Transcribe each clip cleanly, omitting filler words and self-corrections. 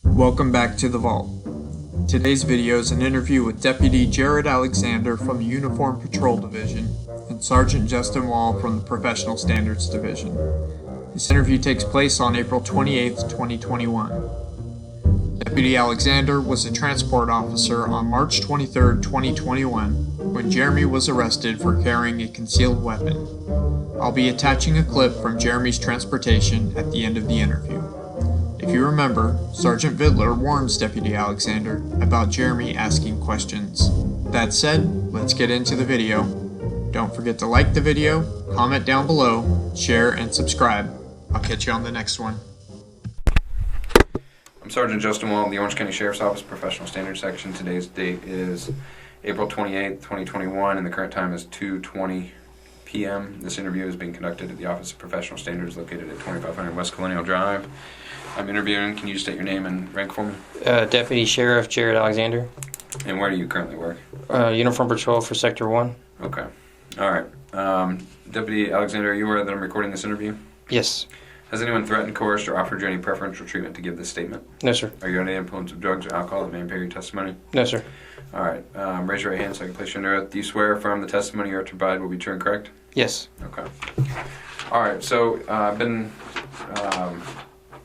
Welcome back to the Vault. Today's video is an interview with Deputy Jared Alexander from the Uniform Patrol Division and Sergeant Justin Wall from the Professional Standards Division. This interview takes place on April 28, 2021. Deputy Alexander was a transport officer on March 23, 2021, when Jeremy was arrested for carrying a concealed weapon. I'll be attaching a clip from Jeremy's transportation at the end of the interview. If you remember, Sergeant Vidler warns Deputy Alexander about Jeremy asking questions. That said, let's get into the video. Don't forget to like the video, comment down below, share, and subscribe. I'll catch you on the next one. I'm Sergeant Justin Wall of the Orange County Sheriff's Office Professional Standards Section. Today's date is April 28, 2021, and the current time is 2:20 p.m. This interview is being conducted at the Office of Professional Standards located at 2500 West Colonial Drive. I'm interviewing. Can you state your name and rank for me? Deputy Sheriff Jared Alexander. And where do you currently work? Uniform Patrol for Sector 1. Okay. All right. Deputy Alexander, are you aware that I'm recording this interview? Yes. Has anyone threatened, coerced, or offered you any preferential treatment to give this statement? No, sir. Are you under the influence of drugs or alcohol that may impair your testimony? No, sir. All right. Raise your right hand so I can place you under oath. Do you swear or affirm the testimony you are to provide will be true and correct? Yes. Okay. All right. So I've been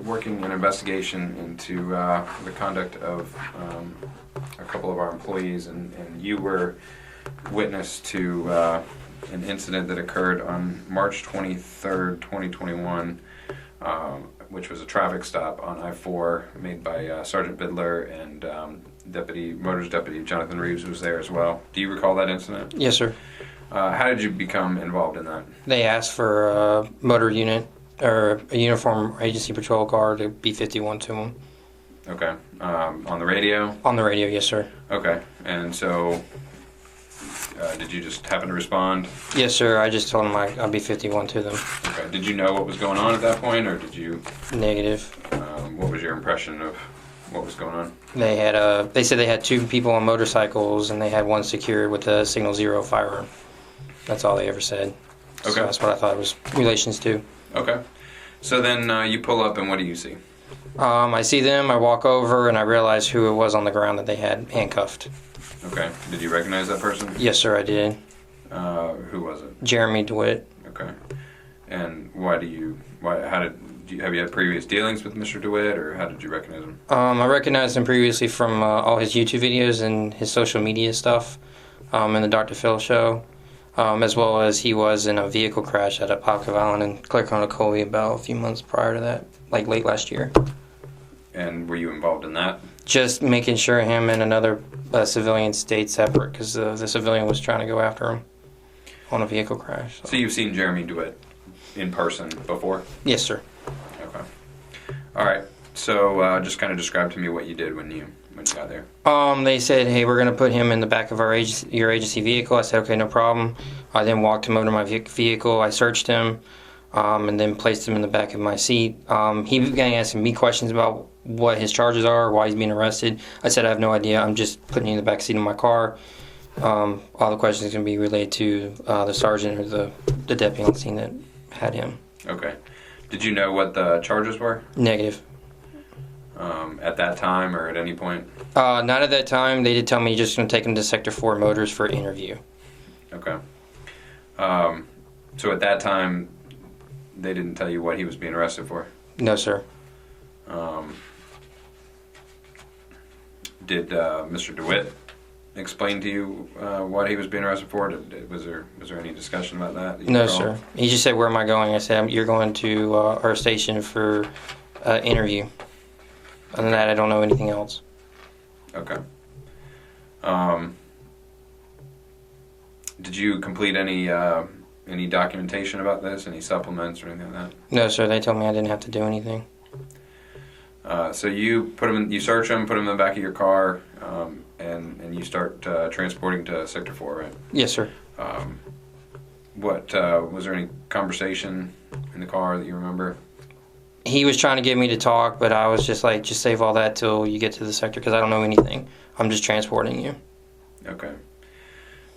working an investigation into the conduct of a couple of our employees, and you were witness to an incident that occurred on March 23rd, 2021, which was a traffic stop on I-4 made by Sergeant Vidler and Motors Deputy Jonathan Reeves, who was there as well. Do you recall that incident? Yes, sir. How did you become involved in that? They asked for a motor unit or a uniform agency patrol car to be 51 to them. Okay. On the radio? On the radio, yes, sir. Okay. And so did you just happen to respond? Yes, sir. I just told them I'd be 51 to them. Okay. Did you know what was going on at that point, or did you? Negative. What was your impression of what was going on? They said they had two people on motorcycles and they had one secured with a signal 0 firearm. That's all they ever said. Okay. So that's what I thought it was relations to. Okay. So then you pull up, and what do you see? I see them, I walk over, and I realize who it was on the ground that they had handcuffed. Okay. Did you recognize that person? Yes, sir, I did. Who was it? Jeremy Dewitte. Okay. And have you had previous dealings with Mr. Dewitte, or how did you recognize him? I recognized him previously from all his YouTube videos and his social media stuff, in the Dr. Phil show, as well as he was in a vehicle crash at a Popcove Island in Clark-Colby about a few months prior to that, like late last year. And were you involved in that? Just making sure him and another civilian stayed separate because the civilian was trying to go after him on a vehicle crash. So you've seen Jeremy Dewitte in person before? Yes, sir. Okay. All right. So just kind of describe to me what you did when you got there. They said, hey, we're going to put him in the back of your agency vehicle. I said, okay, no problem. I then walked him over to my vehicle. I searched him and then placed him in the back of my seat. He began asking me questions about what his charges are, why he's being arrested. I said, I have no idea. I'm just putting you in the back seat of my car. All the questions are going to be related to the sergeant or the deputy on the scene that had him. Okay. Did you know what the charges were? Negative. At that time or at any point? Not at that time. They did tell me you're just going to take him to Sector 4 Motors for an interview. Okay. So at that time, they didn't tell you what he was being arrested for? No, sir. Did Mr. Dewitte explain to you what he was being arrested for? Was there any discussion about that? No, sir. He just said, where am I going? I said, you're going to our station for an interview. Other than that, I don't know anything else. Okay. Did you complete any documentation about this? Any supplements or anything like that? No, sir. They told me I didn't have to do anything. So you you search him, put him in the back of your car, and you start transporting to Sector 4, right? Yes, sir. Was there any conversation in the car that you remember? He was trying to get me to talk, but I was just like, just save all that till you get to the sector because I don't know anything. I'm just transporting you. Okay.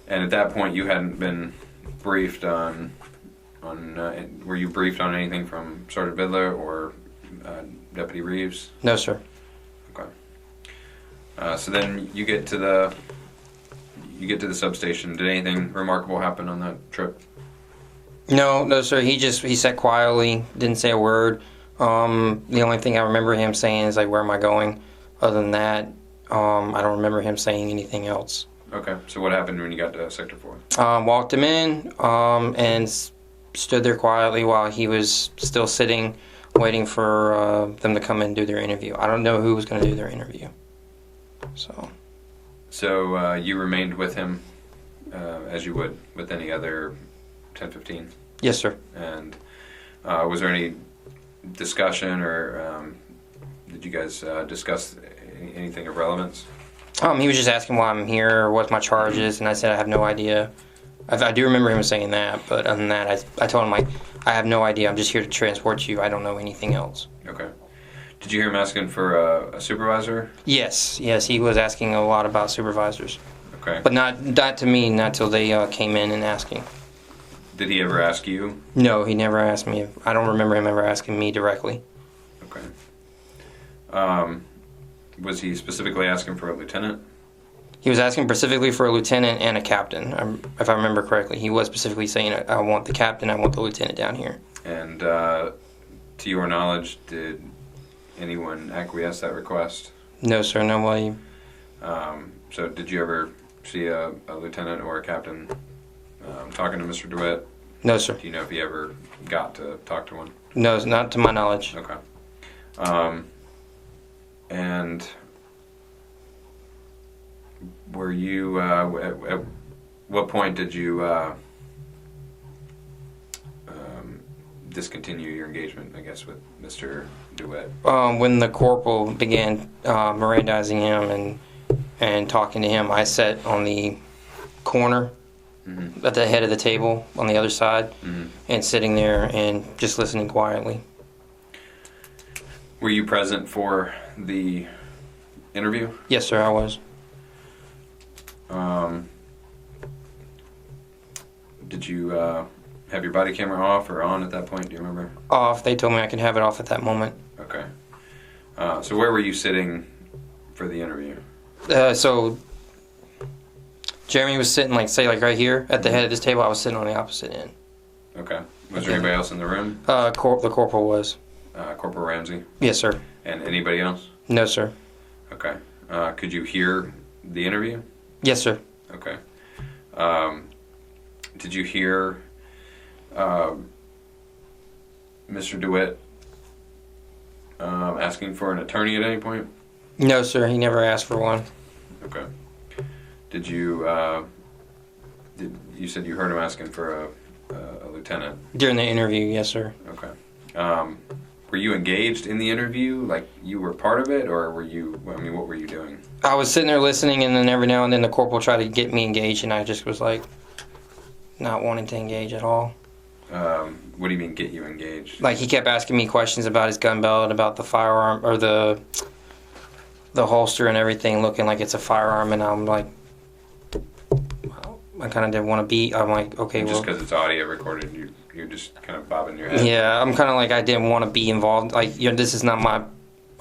And at that point, you hadn't been briefed on were you briefed on anything from Sergeant Vidler or Deputy Reeves? No, sir. Okay. So then you get to the substation. Did anything remarkable happen on that trip? No, sir. He sat quietly, didn't say a word. The only thing I remember him saying is like, "Where am I going?" Other than that, I don't remember him saying anything else. Okay. So what happened when you got to Sector 4? Walked him in and stood there quietly while he was still sitting, waiting for them to come in and do their interview. I don't know who was going to do their interview. So you remained with him as you would with any other 1015? Yes, sir. And was there any discussion or did you guys discuss anything of relevance? He was just asking why I'm here, what my charge is, and I said I have no idea. I do remember him saying that, but other than that, I told him, like, I have no idea. I'm just here to transport you. I don't know anything else. Okay. Did you hear him asking for a supervisor? Yes, he was asking a lot about supervisors. Okay. But not to me, not till they came in and asking. Did he ever ask you? No, he never asked me. I don't remember him ever asking me directly. Okay. Was he specifically asking for a lieutenant? He was asking specifically for a lieutenant and a captain, if I remember correctly. He was specifically saying, I want the captain, I want the lieutenant down here. And to your knowledge, did anyone acquiesce that request? No, sir, nobody. So did you ever see a lieutenant or a captain talking to Mr. Dewitte? No, sir. Do you know if he ever got to talk to one? No, not to my knowledge. Okay. And were you, at what point did you discontinue your engagement, I guess, with Mr. Dewitte? When the corporal began Mirandizing him and talking to him, I sat on the corner at the head of the table on the other side and sitting there and just listening quietly. Were you present for the interview? Yes, sir, I was. Did you have your body camera off or on at that point? Do you remember? Off. They told me I could have it off at that moment. Okay. So where were you sitting for the interview? So Jeremy was sitting, like, say, like right here at the head of this table. I was sitting on the opposite end. Okay. Was there anybody else in the room? The corporal was. Corporal Ramsey? Yes, sir. And anybody else? No, sir. Okay. Could you hear the interview? Yes, sir. Okay. Did you hear Mr. Dewitte asking for an attorney at any point? No, sir. He never asked for one. Okay. Did you you said you heard him asking for a lieutenant? During the interview, yes, sir. Okay. Were you engaged in the interview? Like, you were part of it, or were you, I mean, what were you doing? I was sitting there listening, and then every now and then the corporal tried to get me engaged, and I just was like, not wanting to engage at all. What do you mean, get you engaged? Like, he kept asking me questions about his gun belt, about the firearm, or the holster and everything, looking like it's a firearm, and I'm like, I kind of didn't want to be. I'm like, okay, just well, because it's audio recorded, you're just kind of bobbing your head. Yeah, I'm kind of like, I didn't want to be involved. Like, you know, this is not my.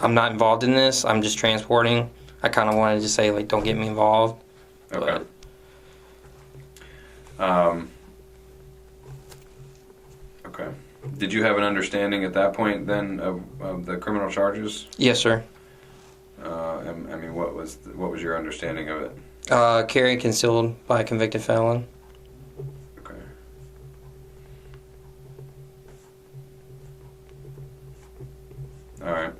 I'm not involved in this. I'm just transporting. I kind of wanted to say, like, don't get me involved. Okay. Okay. Did you have an understanding at that point then of the criminal charges? Yes, sir. I mean, what was your understanding of it? Carry concealed by a convicted felon. Okay. All right.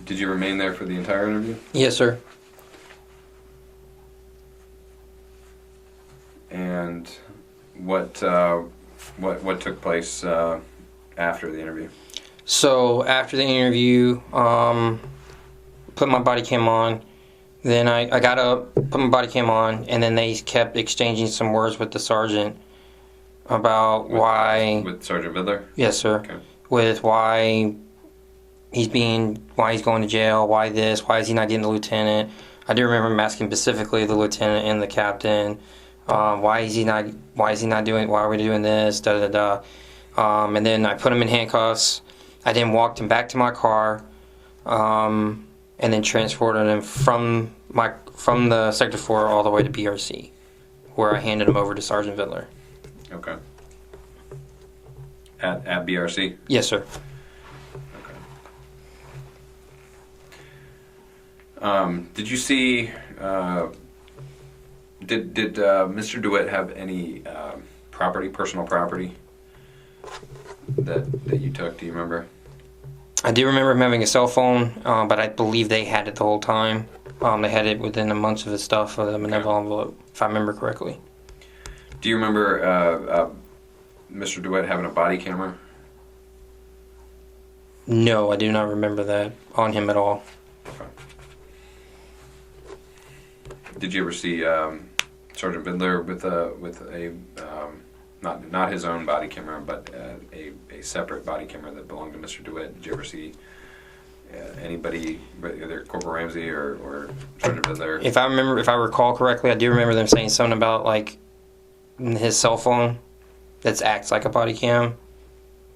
Did you remain there for the entire interview? Yes, sir. And what took place after the interview? So after the interview, put my body cam on. Then I got up, put my body cam on, and then they kept exchanging some words with the sergeant about why. With Sergeant Vidler? Yes, sir. Okay. With why he's going to jail, why this, why is he not getting the lieutenant. I do remember him asking specifically the lieutenant and the captain, why are we doing this, da da da. And then I put him in handcuffs. I then walked him back to my car, and then transported him from the Sector 4 all the way to BRC, where I handed him over to Sergeant Vidler. Okay. At BRC? Yes, sir. Okay. Did you see? Did Mr. Dewitte have any personal property that you took? Do you remember? I do remember him having a cell phone, but I believe they had it the whole time. They had it within a month of his stuff, in an envelope, if I remember correctly. Do you remember Mr. Dewitte having a body camera? No, I do not remember that on him at all. Okay. Did you ever see Sergeant Vidler with a not his own body camera, but a separate body camera that belonged to Mr. Dewitte? Did you ever see anybody, either Corporal Ramsey or Sergeant Vidler? If I recall correctly, I do remember them saying something about like his cell phone that acts like a body cam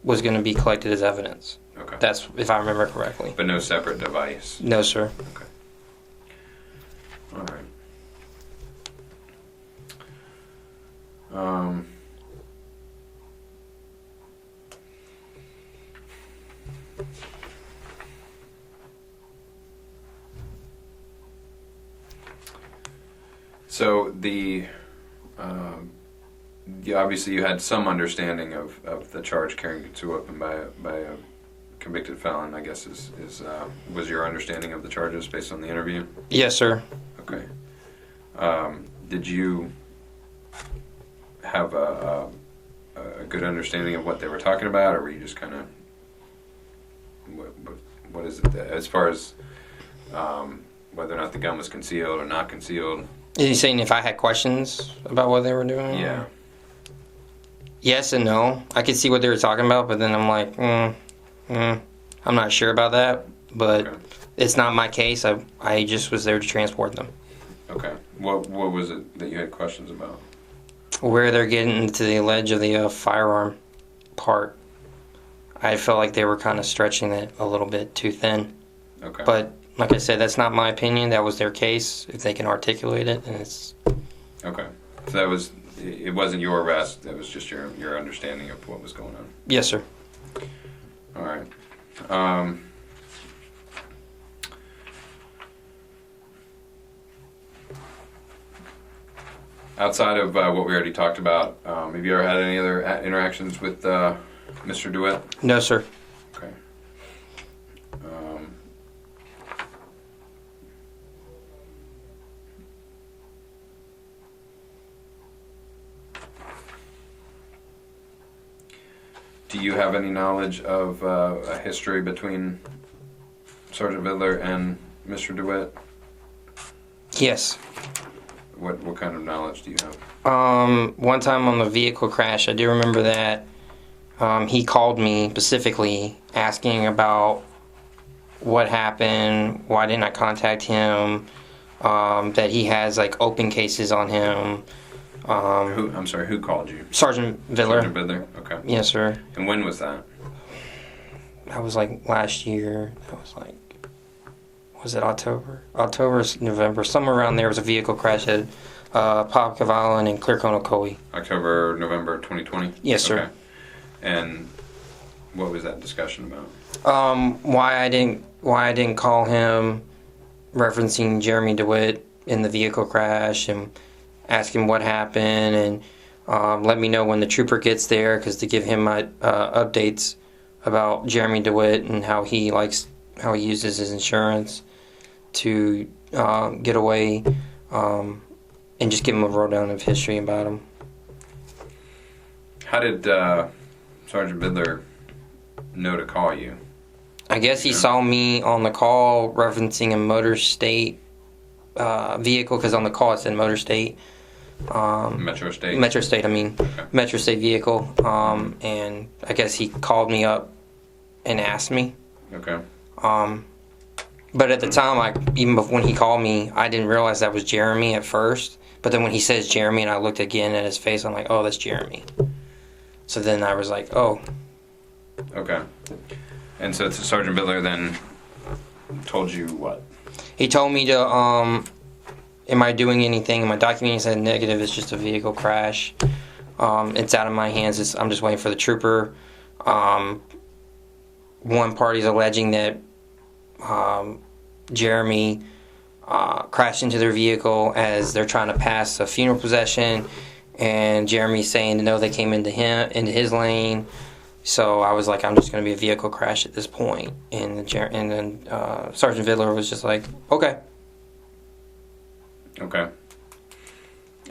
was going to be collected as evidence. Okay. That's if I remember correctly. But no separate device? No, sir. Okay. All right. So obviously you had some understanding of the charge carrying concealed weapon by a convicted felon, I guess was your understanding of the charges based on the interview? Yes, sir. Okay. Did you have a good understanding of what they were talking about, or were you just kind of what is it as far as whether or not the gun was concealed or not concealed? Is he saying if I had questions about what they were doing? Yeah. Yes and no. I could see what they were talking about, but then I'm like, I'm not sure about that. But Okay. It's not my case. I just was there to transport them. Okay. What was it that you had questions about? Where they're getting into the ledge of the firearm part, I felt like they were kind of stretching it a little bit too thin. Okay. But like I said, that's not my opinion. That was their case. If they can articulate it, and it's Okay. So it wasn't your arrest. That was just your understanding of what was going on. yes, sir. All right. Outside of what we already talked about, have you ever had any other interactions with Mr. Dewitte? No, sir. Okay. Do you have any knowledge of a history between Sergeant Vidler and Mr. Dewitte? Yes. What kind of knowledge do you have? One time on the vehicle crash, I do remember that he called me specifically asking about what happened, why didn't I contact him, that he has like open cases on him. I'm sorry, who called you? Sergeant Vidler. Sergeant Vidler, okay. Yes, sir. And when was that? That was like last year. That was like, was it October? October, November, somewhere around there was a vehicle crash at Popcave Island and Clearcone, October, November 2020? Yes, sir. Okay. And what was that discussion about? Why I didn't call him, referencing Jeremy Dewitte in the vehicle crash, and ask him what happened, and let me know when the trooper gets there, because to give him my updates about Jeremy Dewitte and how he uses his insurance to get away, and just give him a rundown of history about him. How did Sergeant Vidler know to call you? I guess he saw me on the call referencing a Motor State vehicle, because on the call it said Motor State. Metro State? Metro State, I mean. Okay. Metro State vehicle. And I guess he called me up and asked me. Okay. But at the time, even when he called me, I didn't realize that was Jeremy at first. But then when he says Jeremy and I looked again at his face, I'm like, oh, that's Jeremy. So then I was like, oh. Okay. And so Sergeant Vidler then told you what? He told me to, am I doing anything? Am I documenting? He said negative, it's just a vehicle crash. It's out of my hands. I'm just waiting for the trooper. One party's alleging that Jeremy crashed into their vehicle as they're trying to pass a funeral procession, and Jeremy's saying no, they came into his lane. So I was like, I'm just going to be a vehicle crash at this point. And then Sergeant Vidler was just like, okay. Okay.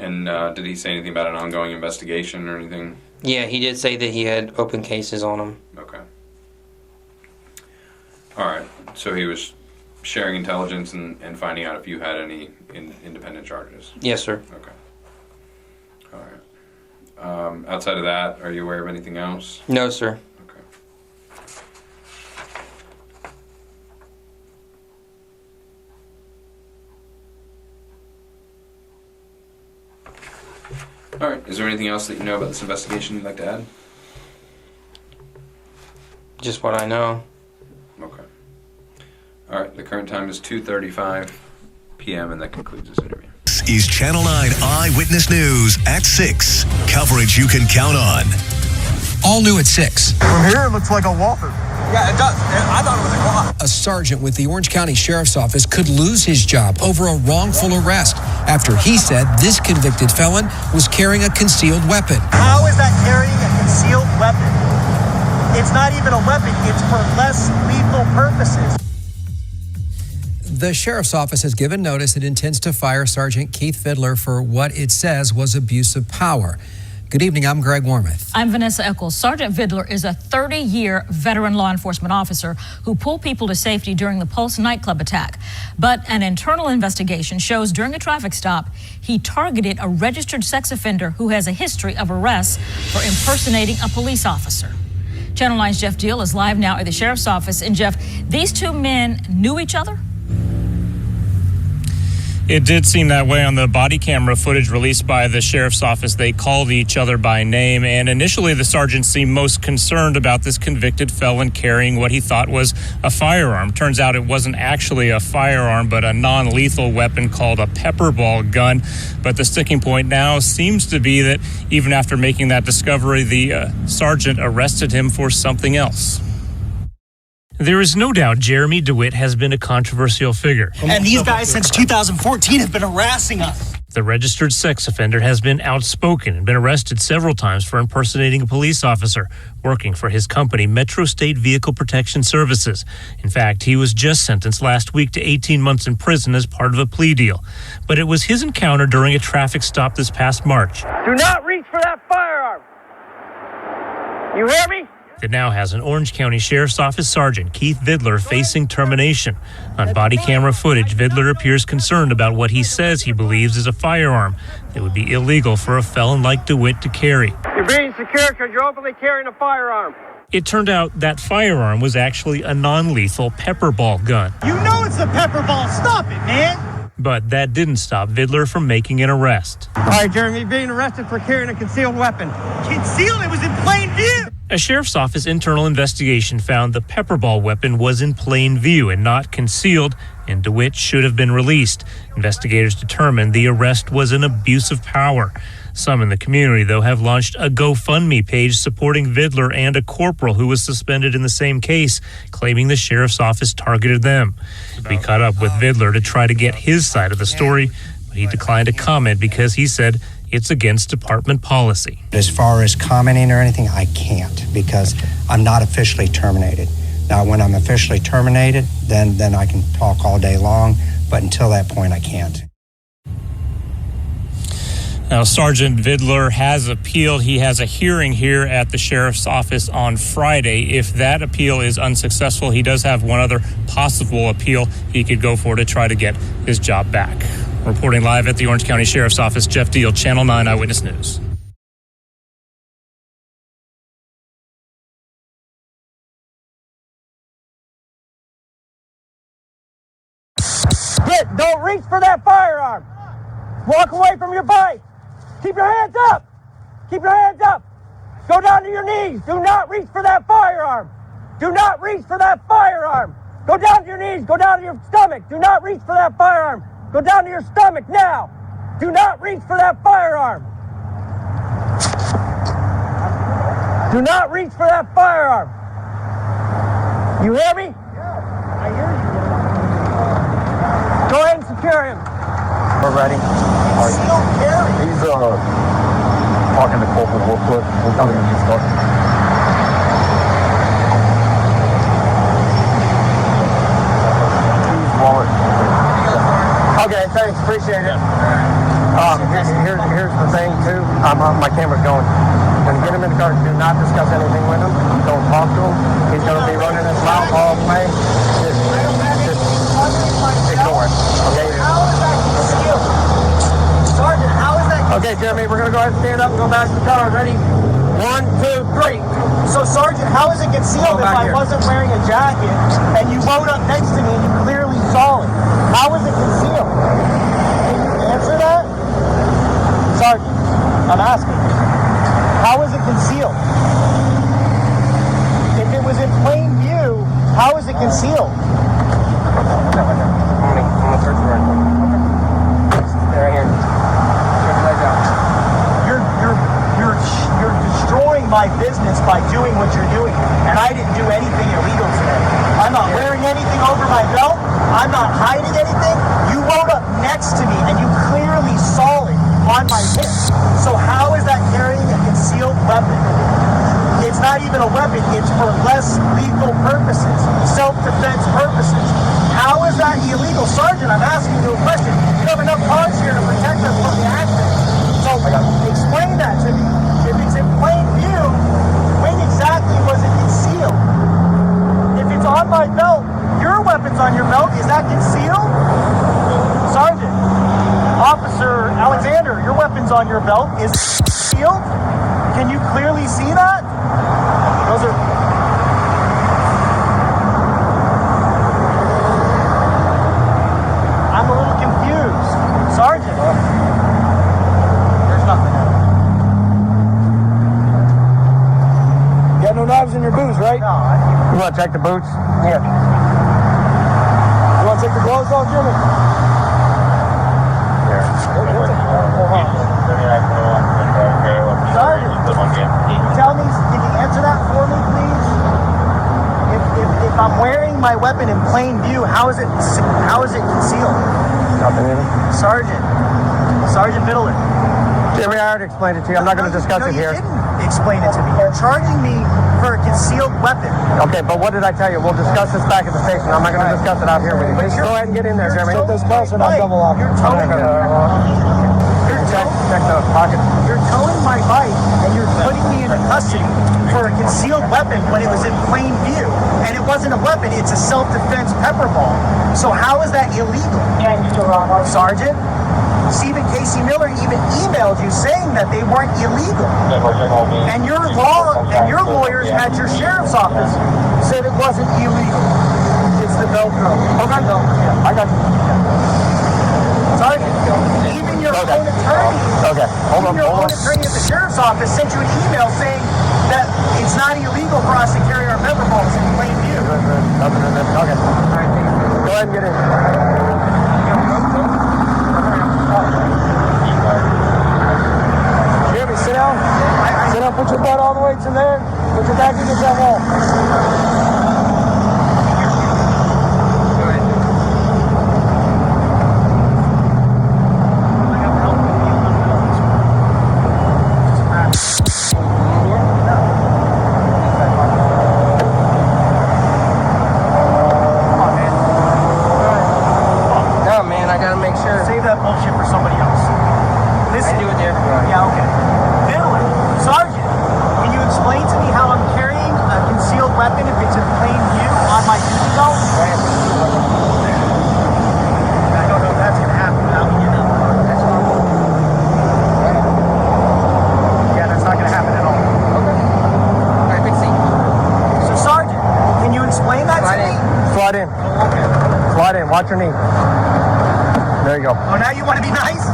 And did he say anything about an ongoing investigation or anything? Yeah, he did say that he had open cases on him. Okay. All right. So he was sharing intelligence and finding out if you had any independent charges? Yes, sir. Okay. All right. Outside of that, are you aware of anything else? No, sir. Okay. All right. Is there anything else that you know about this investigation you'd like to add? Just what I know. Okay. All right. The current time is 2:35 p.m. and that concludes this interview. This is Channel 9 Eyewitness News at 6. Coverage you can count on. All new at 6. From here, it looks like a Whopper. Yeah, it does. I thought it was a clock. A sergeant with the Orange County Sheriff's Office could lose his job over a wrongful arrest after he said this convicted felon was carrying a concealed weapon. How is that carrying a concealed weapon? It's not even a weapon. It's for less lethal purposes. The Sheriff's Office has given notice it intends to fire Sergeant Keith Vidler for what it says was abuse of power. Good evening, I'm Greg Wormuth. I'm Vanessa Eccles. Sergeant Vidler is a 30-year veteran law enforcement officer who pulled people to safety during the Pulse nightclub attack. But an internal investigation shows during a traffic stop, he targeted a registered sex offender who has a history of arrests for impersonating a police officer. Channel 9's Jeff Deal is live now at the Sheriff's Office. And Jeff, these two men knew each other? It did seem that way on the body camera footage released by the Sheriff's Office. They called each other by name, and initially the sergeant seemed most concerned about this convicted felon carrying what he thought was a firearm. Turns out it wasn't actually a firearm, but a non-lethal weapon called a pepper ball gun. But the sticking point now seems to be that even after making that discovery, the sergeant arrested him for something else. There is no doubt Jeremy Dewitte has been a controversial figure. And these guys since 2014 have been harassing us. The registered sex offender has been outspoken and been arrested several times for impersonating a police officer working for his company, Metro State Vehicle Protection Services. In fact, he was just sentenced last week to 18 months in prison as part of a plea deal. But it was his encounter during a traffic stop this past March Do not reach for that firearm. You hear me? that now has an Orange County Sheriff's Office Sergeant Keith Vidler facing termination. On body camera footage, Vidler appears concerned about what he says he believes is a firearm that would be illegal for a felon like Dewitte to carry. You're being secure because you're openly carrying a firearm. It turned out that firearm was actually a non-lethal pepper ball gun. You know it's a pepper ball. Stop it, man. But that didn't stop Vidler from making an arrest. All right, Jeremy, being arrested for carrying a concealed weapon. Concealed? It was in plain view. A Sheriff's Office internal investigation found the pepper ball weapon was in plain view and not concealed, and Dewitte should have been released. Investigators determined the arrest was an abuse of power. Some in the community, though, have launched a GoFundMe page supporting Vidler and a corporal who was suspended in the same case, claiming the Sheriff's Office targeted them. We caught up with Vidler to try to get his side of the story, but he declined to comment because he said it's against department policy. As far as commenting or anything, I can't because I'm not officially terminated. Now, when I'm officially terminated, then I can talk all day long, but until that point, I can't. Now, Sergeant Vidler has appealed. He has a hearing here at the Sheriff's Office on Friday. If that appeal is unsuccessful, he does have one other possible appeal he could go for to try to get his job back. Reporting live at the Orange County Sheriff's Office, Jeff Deal, Channel 9 Eyewitness News. Don't reach for that firearm. Walk away from your bike. Keep your hands up. Keep your hands up. Go down to your knees. Do not reach for that firearm. Do not reach for that firearm. Go down to your knees. Go down to your stomach. Do not reach for that firearm. Go down to your stomach now. Do not reach for that firearm. Do not reach for that firearm. You hear me? Yeah, I hear you. Go ahead and secure him. We're ready. Concealed carry. He's talking to Corporal Wolfwood. We'll come in and start. Okay, thanks. Appreciate it. Here's the thing too. My camera's going. When you get him in the car, do not discuss anything with him. Don't talk to him. He's going to be running his mouth all the way. Just ignore it. Okay. How is that concealed? Sergeant, how is that concealed? Okay, Jeremy, we're going to go ahead and stand up and go back to the car. Ready? 1, 2, 3. So, Sergeant, how is it concealed if I wasn't wearing a jacket and you rode up next to me and you clearly saw it? How is it concealed? Can you answer that? Sergeant, I'm asking. How is it concealed? If it was in plain view, how is it concealed? I'm gonna search for it. They're right here. Check the lights out. You're destroying my business by doing what you're doing, and I didn't do anything illegal today. I'm not wearing anything over my belt. I'm not hiding anything. You rode up next to me, and you clearly saw it on my wrist. So how is that carrying a concealed weapon? It's not even a weapon. It's for less lethal purposes, self-defense purposes. How is that illegal? Sergeant, I'm asking you a question. You have enough cars here to protect us from the accident. So explain that to me. If it's in plain view, when exactly was it concealed? If it's on my belt, your weapon's on your belt, is that concealed? Sergeant, Officer Alexander, your weapon's on your belt, is it concealed? Can you clearly see that? Those are... I'm a little confused. Sergeant. There's nothing. You got no knives in your boots, right? No. You want to check the boots? Yeah. You want to take the gloves off, Jimmy? Sergeant, can you answer that for me, please? If I'm wearing my weapon in plain view, how is it concealed? Nothing in it. Sergeant Middleton. Jeremy, I already explained it to you. I'm not going to discuss it here. You didn't explain it to me. You're charging me for a concealed weapon. Okay, but what did I tell you? We'll discuss this back at the station. I'm not going to discuss it out here with you. Go ahead and get in there, Jeremy. Get those belts and I'll double lock. You're towing check the pocket. You're towing my bike and you're putting me into custody for a concealed weapon when it was in plain view. And it wasn't a weapon, it's a self-defense pepper ball. So how is that illegal? Sergeant, Stephen Casey Miller even emailed you saying that they weren't illegal. And your lawyers at your sheriff's office said it wasn't illegal. It's the Velcro. Okay. I got you. Sergeant, even your own attorney, own attorney at the sheriff's office sent you an email saying that it's not illegal for us to carry our pepper balls in plain view. Okay. All right, go ahead and get in. Jeremy, sit down. Sit down, put your butt all the way to there. Put your back against that wall. Bullshit for somebody else. Listen. I do it to everyone. Yeah, okay. Middleton, Sergeant, can you explain to me how I'm carrying a concealed weapon if it's in plain view on my duty belt? I don't know if that's going to happen without me getting up. Yeah, that's not going to happen at all. Okay. All right, big seat. So, Sergeant, can you explain that to me? Slide in. Okay. Slide in. Watch your knee. There you go. Oh, now you want to be nice?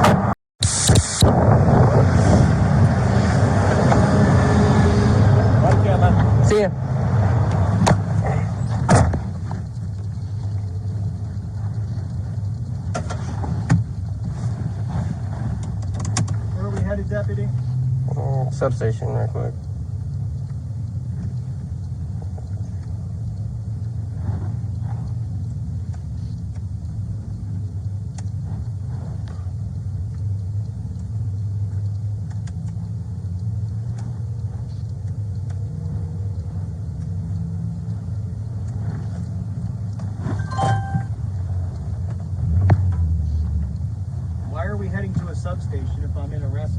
See ya. deputy? Substation, real quick. Why are we heading to a substation if I'm under arrest?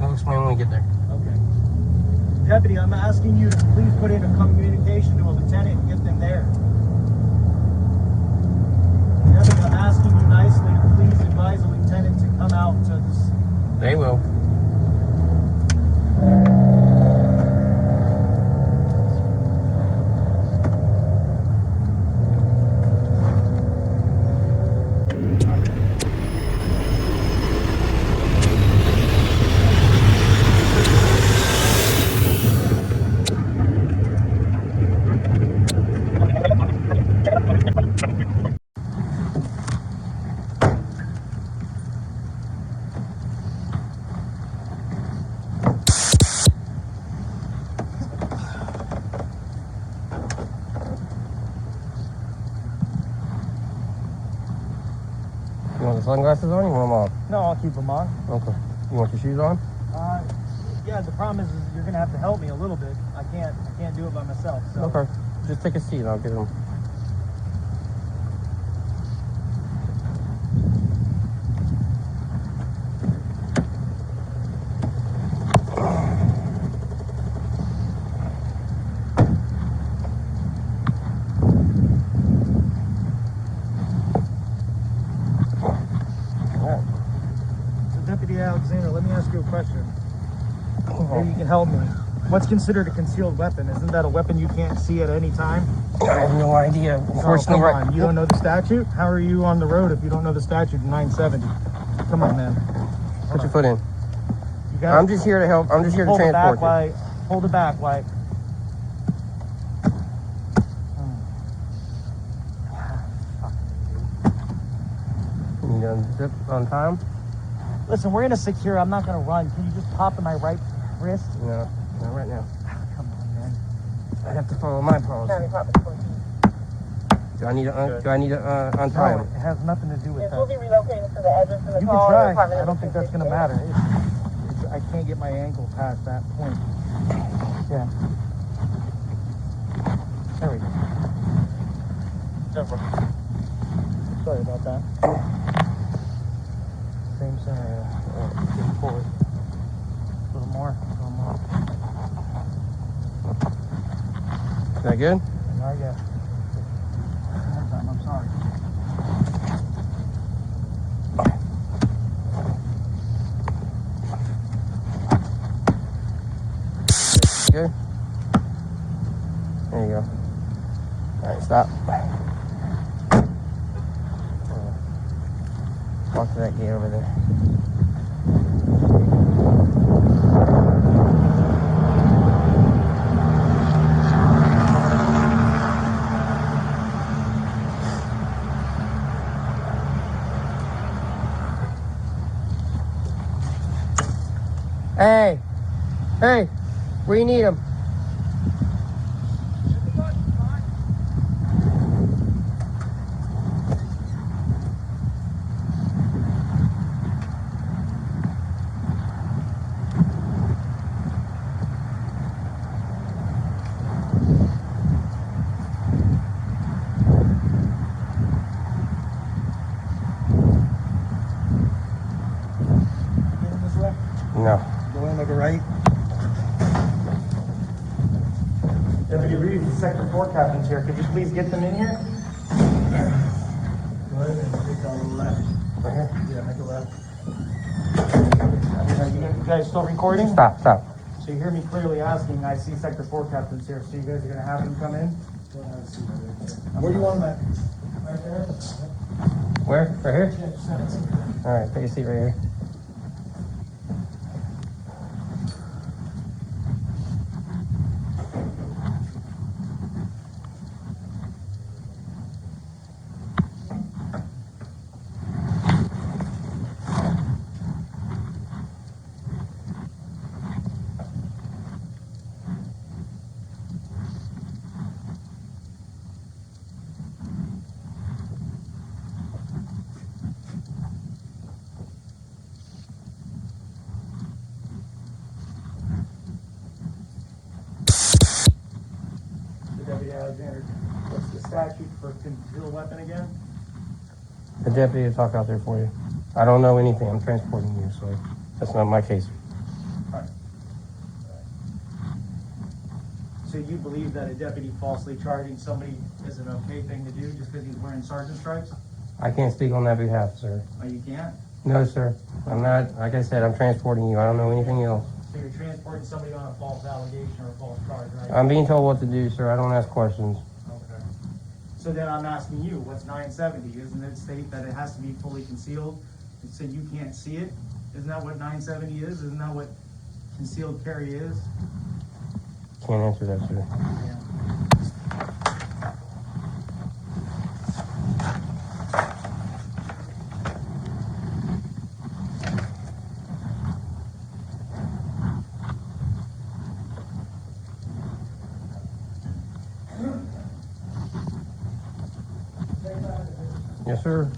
I'll explain when we get there. Okay. Deputy, I'm asking you to please put in a communication to a lieutenant and get them there. Deputy, I'm asking you nicely to please advise a lieutenant to come out to this. They will. You want the sunglasses on? You want them off? No, I'll keep them on. Okay. You want your shoes on? Yeah, the problem is you're gonna have to help me a little bit. I can't do it by myself. So. Okay. Just take a seat and I'll get them. Deputy Alexander, let me ask you a question. Maybe you can help me. What's considered a concealed weapon? Isn't that a weapon you can't see at any time? I have no idea. Unfortunately, come on. You don't know the statute? How are you on the road if you don't know the statute in 970? Come on, man. Put your foot in. You got I'm just here to help. I'm just here to transport you. Hold it back, White. You done zip on time? Listen, we're in a secure. I'm not gonna run. Can you just pop in my right wrist? No, not right now. Come on, man. I have to follow my policy. Do I need to untie No, him? it has nothing to do with that. We'll be relocated to the address of the You call. can try. I don't think that's gonna matter. I can't get my ankle past that point. Yeah. There we go. Sorry about that. Same scenario. Get forward. A little more. Is that good? Not yet. One more time. I'm sorry. Good? There you go. Alright, stop. Walk to that gate over there. Hey, where you need him? Getting this way? No. Go in, look right. Deputy Reeves, the Sector 4 captain's here. Could you please get them in here? Go ahead and take on the left. Right here? Yeah, make a left. Are you guys still recording? Stop. So you hear me clearly asking, I see Sector 4 captains here, so you guys are going to have them come in? Where do you want them at? Right there? Where? Right here? Yeah, just have it. Alright, take a seat right here. Deputy Alexander, what's the statute for concealed weapon again? The deputy will talk out there for you. I don't know anything. I'm transporting you, so that's not my case. Right. So you believe that a deputy falsely charging somebody is an okay thing to do just because he's wearing sergeant stripes? I can't speak on that behalf, sir. Oh, you can't? No, sir. I'm not, like I said, I'm transporting you. I don't know anything else. So you're transporting somebody on a false allegation or a false charge, right? I'm being told what to do, sir. I don't ask questions. Okay. So then I'm asking you, what's 970? Isn't it state that it has to be fully concealed? So you can't see it? Isn't that what 970 is? Isn't that what concealed carry is? Can't answer that, sir. Yeah. Yes, sir.